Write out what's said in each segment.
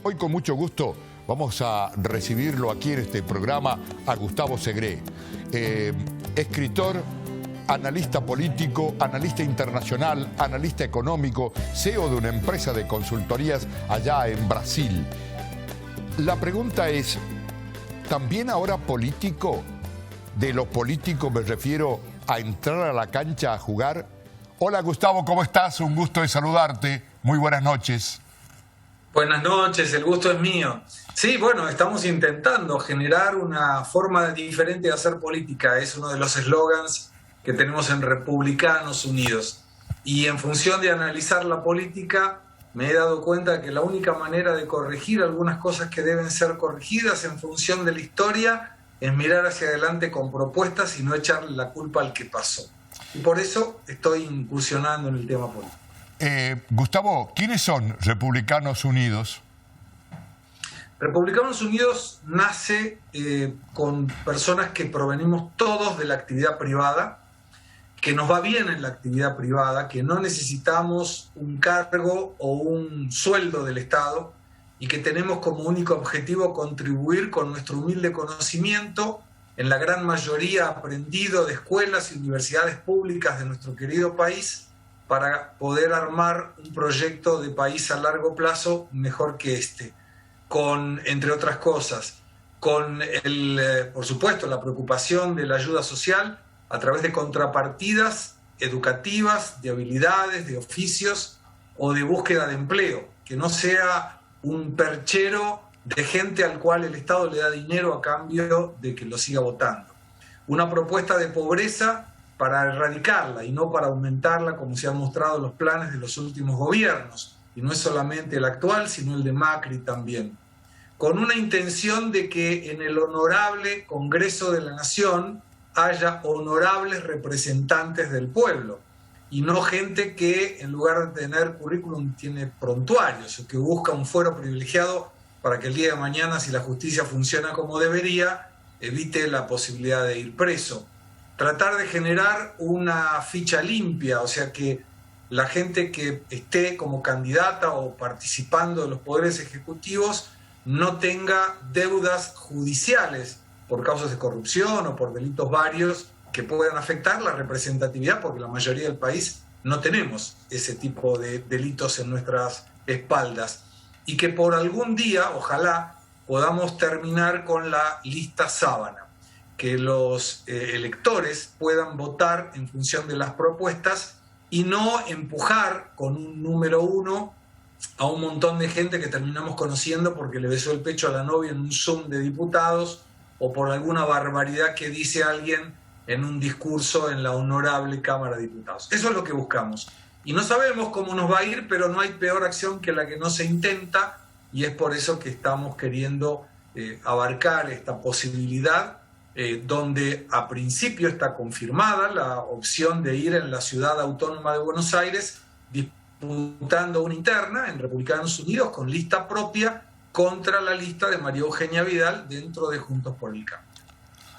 Hoy con mucho gusto vamos a recibirlo aquí en este programa a Gustavo Segré, escritor, analista político, analista internacional, analista económico, CEO de una empresa de consultorías allá en Brasil. La pregunta es, ¿también ahora político? De lo político me refiero a entrar a la cancha a jugar. Hola Gustavo, ¿cómo estás? Un gusto de saludarte. Muy buenas noches. Buenas noches, el gusto es mío. Sí, bueno, estamos intentando generar una forma diferente de hacer política. Es uno de los eslogans que tenemos en Republicanos Unidos. Y en función de analizar la política, me he dado cuenta que la única manera de corregir algunas cosas que deben ser corregidas en función de la historia es mirar hacia adelante con propuestas y no echarle la culpa al que pasó. Y por eso estoy incursionando en el tema político. Gustavo, ¿quiénes son Republicanos Unidos? Republicanos Unidos nace con personas que provenimos todos de la actividad privada, que nos va bien en la actividad privada, que no necesitamos un cargo o un sueldo del Estado y que tenemos como único objetivo contribuir con nuestro humilde conocimiento, en la gran mayoría aprendido de escuelas y universidades públicas de nuestro querido país, para poder armar un proyecto de país a largo plazo mejor que este, con, entre otras cosas, con por supuesto, la preocupación de la ayuda social a través de contrapartidas educativas, de habilidades, de oficios o de búsqueda de empleo, que no sea un perchero de gente al cual el Estado le da dinero a cambio de que lo siga votando. Una propuesta de pobreza para erradicarla y no para aumentarla, como se han mostrado los planes de los últimos gobiernos, y no es solamente el actual, sino el de Macri también, con una intención de que en el honorable Congreso de la Nación haya honorables representantes del pueblo, y no gente que en lugar de tener currículum tiene prontuarios, o que busca un fuero privilegiado para que el día de mañana, si la justicia funciona como debería, evite la posibilidad de ir preso. Tratar de generar una ficha limpia, o sea que la gente que esté como candidata o participando de los poderes ejecutivos no tenga deudas judiciales por causas de corrupción o por delitos varios que puedan afectar la representatividad, porque la mayoría del país no tenemos ese tipo de delitos en nuestras espaldas. Y que por algún día, ojalá, podamos terminar con la lista sábana, que los electores puedan votar en función de las propuestas y no empujar con un número uno a un montón de gente que terminamos conociendo porque le besó el pecho a la novia en un Zoom de diputados o por alguna barbaridad que dice alguien en un discurso en la honorable Cámara de Diputados. Eso es lo que buscamos. Y no sabemos cómo nos va a ir, pero no hay peor acción que la que no se intenta, y es por eso que estamos queriendo abarcar esta posibilidad, donde a principio está confirmada la opción de ir en la Ciudad Autónoma de Buenos Aires disputando una interna en Republicanos Unidos con lista propia contra la lista de María Eugenia Vidal dentro de Juntos por el Cambio.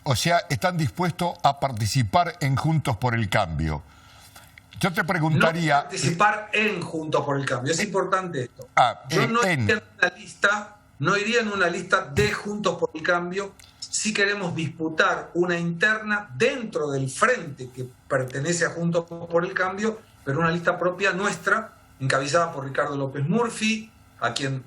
O sea, están dispuestos a participar en Juntos por el Cambio. Yo te preguntaría... No participar en Juntos por el Cambio, es importante esto. Yo no iría en una lista de Juntos por el Cambio. Si queremos disputar una interna dentro del frente que pertenece a Juntos por el Cambio, pero una lista propia nuestra, encabezada por Ricardo López Murphy, a quien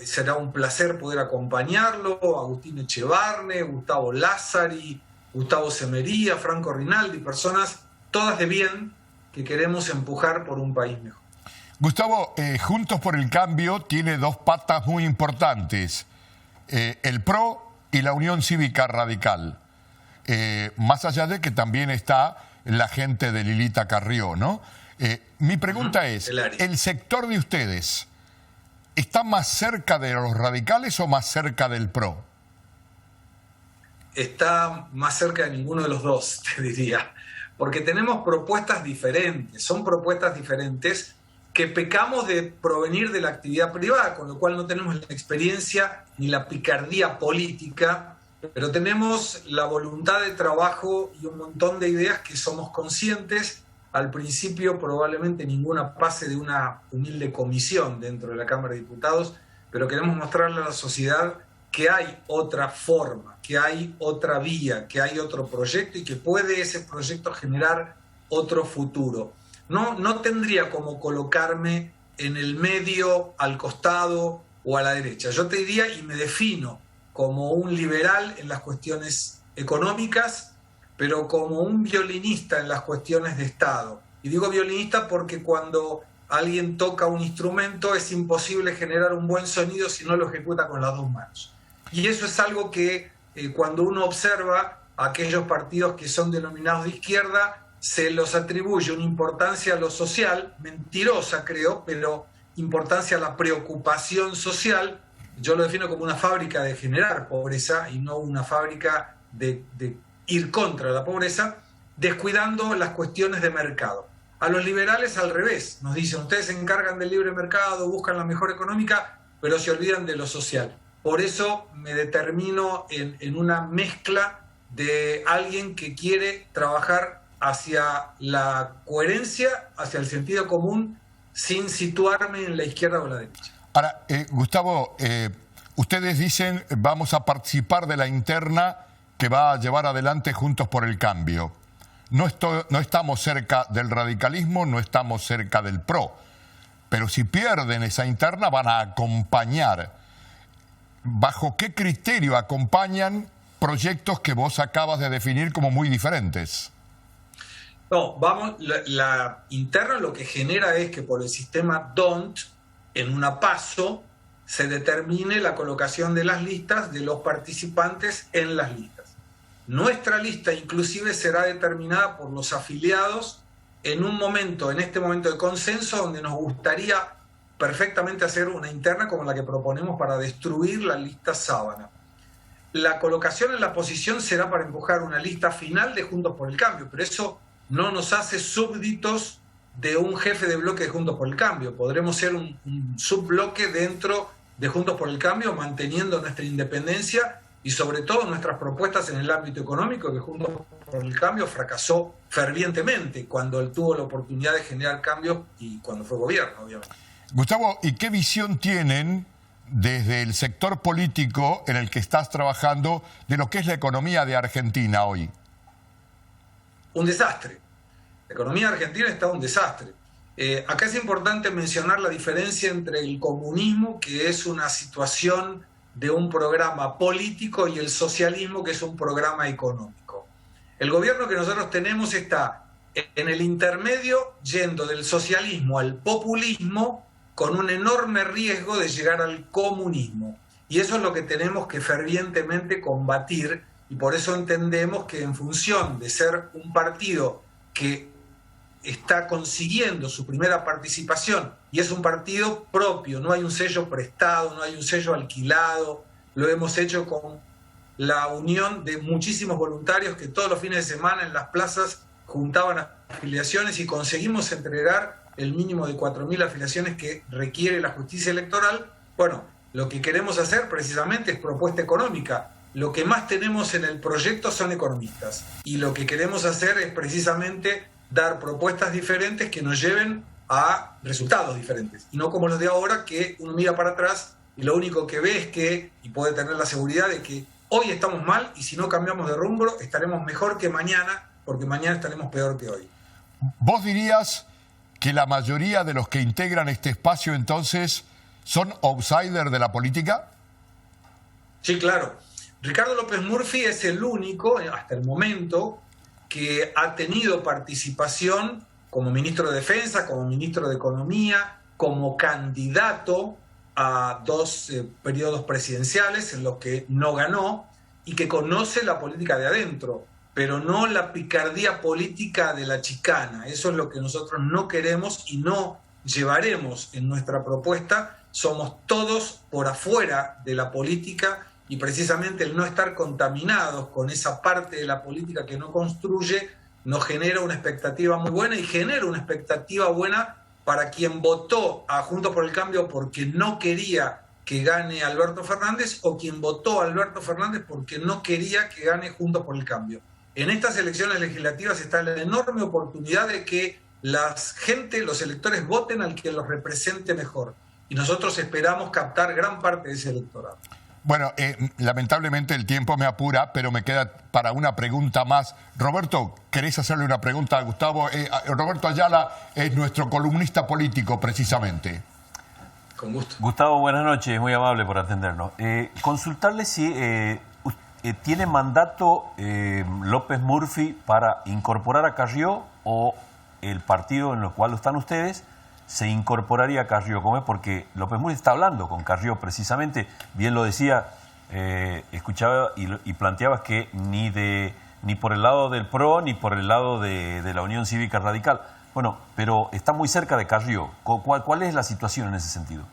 será un placer poder acompañarlo, Agustín Echevarne, Gustavo Lázari, Gustavo Semería, Franco Rinaldi, personas todas de bien que queremos empujar por un país mejor. Gustavo, Juntos por el Cambio tiene dos patas muy importantes, el PRO y la Unión Cívica Radical, más allá de que también está la gente de Lilita Carrió, ¿no? Mi pregunta es, ¿el sector de ustedes está más cerca de los radicales o más cerca del PRO? Está más cerca de ninguno de los dos, te diría, porque tenemos propuestas diferentes, son propuestas diferentes que pecamos de provenir de la actividad privada, con lo cual no tenemos la experiencia ni la picardía política, pero tenemos la voluntad de trabajo y un montón de ideas que somos conscientes. Al principio probablemente ninguna pase de una humilde comisión dentro de la Cámara de Diputados, pero queremos mostrarle a la sociedad que hay otra forma, que hay otra vía, que hay otro proyecto y que puede ese proyecto generar otro futuro. No tendría como colocarme en el medio, al costado o a la derecha. Yo te diría, y me defino como un liberal en las cuestiones económicas, pero como un violinista en las cuestiones de Estado. Y digo violinista porque cuando alguien toca un instrumento es imposible generar un buen sonido si no lo ejecuta con las dos manos. Y eso es algo que cuando uno observa a aquellos partidos que son denominados de izquierda, se los atribuye una importancia a lo social, mentirosa creo, pero importancia a la preocupación social. Yo lo defino como una fábrica de generar pobreza y no una fábrica de ir contra la pobreza, descuidando las cuestiones de mercado. A los liberales al revés, nos dicen, ustedes se encargan del libre mercado, buscan la mejor económica, pero se olvidan de lo social. Por eso me determino en una mezcla de alguien que quiere trabajar hacia la coherencia, hacia el sentido común, sin situarme en la izquierda o la derecha. Ahora, Gustavo, ustedes dicen vamos a participar de la interna que va a llevar adelante Juntos por el Cambio. No estamos cerca del radicalismo, no estamos cerca del PRO, pero si pierden esa interna van a acompañar. ¿Bajo qué criterio acompañan proyectos que vos acabas de definir como muy diferentes? No, la interna lo que genera es que por el sistema DONT, en una PASO, se determine la colocación de las listas de los participantes en las listas. Nuestra lista inclusive será determinada por los afiliados en este momento de consenso, donde nos gustaría perfectamente hacer una interna como la que proponemos para destruir la lista sábana. La colocación en la posición será para empujar una lista final de Juntos por el Cambio, pero eso no nos hace súbditos de un jefe de bloque de Juntos por el Cambio. Podremos ser un subbloque dentro de Juntos por el Cambio, manteniendo nuestra independencia y sobre todo nuestras propuestas en el ámbito económico, que Juntos por el Cambio fracasó fervientemente cuando él tuvo la oportunidad de generar cambios y cuando fue gobierno, obviamente. Gustavo, ¿y qué visión tienen desde el sector político en el que estás trabajando de lo que es la economía de Argentina hoy? Un desastre. La economía argentina está un desastre. Acá es importante mencionar la diferencia entre el comunismo, que es una situación de un programa político, y el socialismo, que es un programa económico. El gobierno que nosotros tenemos está en el intermedio, yendo del socialismo al populismo, con un enorme riesgo de llegar al comunismo. Y eso es lo que tenemos que fervientemente combatir, y por eso entendemos que en función de ser un partido que está consiguiendo su primera participación, y es un partido propio, no hay un sello prestado, no hay un sello alquilado, lo hemos hecho con la unión de muchísimos voluntarios que todos los fines de semana en las plazas juntaban afiliaciones y conseguimos entregar el mínimo de 4.000 afiliaciones que requiere la justicia electoral. Bueno, lo que queremos hacer precisamente es propuesta económica. Lo que más tenemos en el proyecto son economistas, y lo que queremos hacer es precisamente dar propuestas diferentes que nos lleven a resultados diferentes, y no como los de ahora, que uno mira para atrás y lo único que ve es que, y puede tener la seguridad de que hoy estamos mal, y si no cambiamos de rumbo estaremos mejor que mañana, porque mañana estaremos peor que hoy. ¿Vos dirías que la mayoría de los que integran este espacio entonces son outsiders de la política? Sí, claro. Ricardo López Murphy es el único, hasta el momento, que ha tenido participación como ministro de Defensa, como ministro de Economía, como candidato a 2 periodos presidenciales en los que no ganó, y que conoce la política de adentro, pero no la picardía política de la chicana. Eso es lo que nosotros no queremos y no llevaremos en nuestra propuesta. Somos todos por afuera de la política, y precisamente el no estar contaminados con esa parte de la política que no construye nos genera una expectativa muy buena, y genera una expectativa buena para quien votó a Juntos por el Cambio porque no quería que gane Alberto Fernández, o quien votó a Alberto Fernández porque no quería que gane Juntos por el Cambio. En estas elecciones legislativas está la enorme oportunidad de que la gente, los electores, voten al que los represente mejor. y nosotros esperamos captar gran parte de ese electorado. Bueno, lamentablemente el tiempo me apura, pero me queda para una pregunta más. Roberto, ¿querés hacerle una pregunta a Gustavo? Roberto Ayala es nuestro columnista político, precisamente. Con gusto. Gustavo, buenas noches, muy amable por atendernos. Consultarle si tiene mandato López Murphy para incorporar a Carrió, o el partido en el cual están ustedes se incorporaría a Carrió. ¿Cómo es? Porque López Murphy está hablando con Carrió precisamente, bien lo decía, escuchaba y planteabas que ni por el lado del PRO ni por el lado de la Unión Cívica Radical. Bueno, pero está muy cerca de Carrió. ¿Cuál es la situación en ese sentido?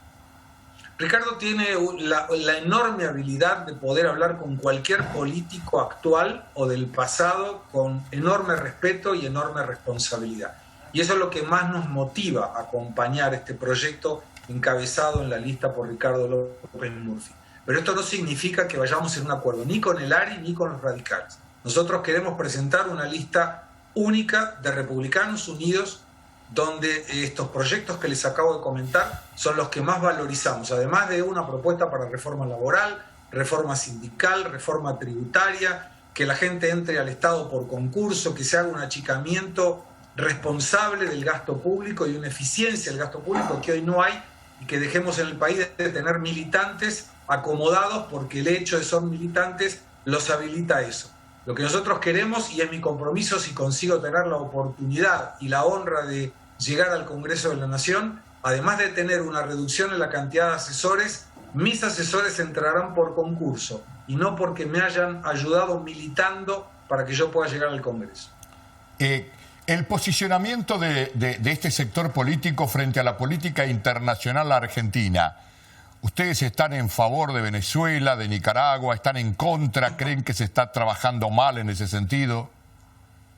Ricardo tiene la enorme habilidad de poder hablar con cualquier político actual o del pasado con enorme respeto y enorme responsabilidad. Y eso es lo que más nos motiva a acompañar este proyecto encabezado en la lista por Ricardo López Murphy. Pero esto no significa que vayamos en un acuerdo ni con el ARI ni con los radicales. Nosotros queremos presentar una lista única de republicanos unidos, donde estos proyectos que les acabo de comentar son los que más valorizamos, además de una propuesta para reforma laboral, reforma sindical, reforma tributaria, que la gente entre al Estado por concurso, que se haga un achicamiento responsable del gasto público y una eficiencia del gasto público que hoy no hay, y que dejemos en el país de tener militantes acomodados porque el hecho de ser militantes los habilita a eso. Lo que nosotros queremos, y es mi compromiso si consigo tener la oportunidad y la honra de llegar al Congreso de la Nación, además de tener una reducción en la cantidad de asesores, mis asesores entrarán por concurso y no porque me hayan ayudado militando para que yo pueda llegar al Congreso. El posicionamiento de este sector político frente a la política internacional argentina. ¿Ustedes están en favor de Venezuela, de Nicaragua? ¿Están en contra? ¿Creen que se está trabajando mal en ese sentido?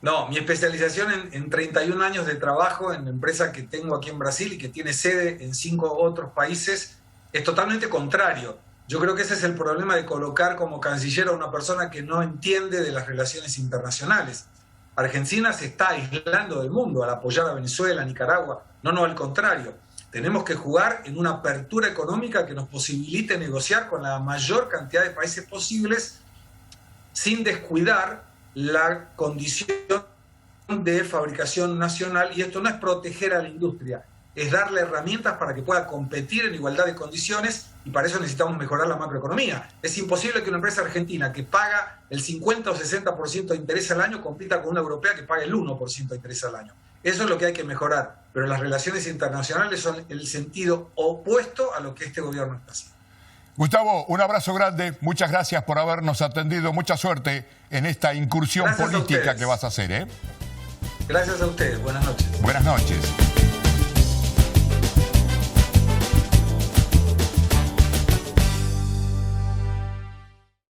No, mi especialización en 31 años de trabajo en la empresa que tengo aquí en Brasil y que tiene sede en 5 otros países es totalmente contrario. Yo creo que ese es el problema de colocar como canciller a una persona que no entiende de las relaciones internacionales. Argentina se está aislando del mundo al apoyar a Venezuela, a Nicaragua. No, al contrario. Tenemos que jugar en una apertura económica que nos posibilite negociar con la mayor cantidad de países posibles sin descuidar la condición de fabricación nacional. Y esto no es proteger a la industria, es darle herramientas para que pueda competir en igualdad de condiciones, y para eso necesitamos mejorar la macroeconomía. Es imposible que una empresa argentina que paga el 50 o 60% de interés al año compita con una europea que paga el 1% de interés al año. Eso es lo que hay que mejorar, pero las relaciones internacionales son el sentido opuesto a lo que este gobierno está haciendo. Gustavo, un abrazo grande, muchas gracias por habernos atendido, mucha suerte en esta incursión política que vas a hacer. Gracias a ustedes, buenas noches. Buenas noches.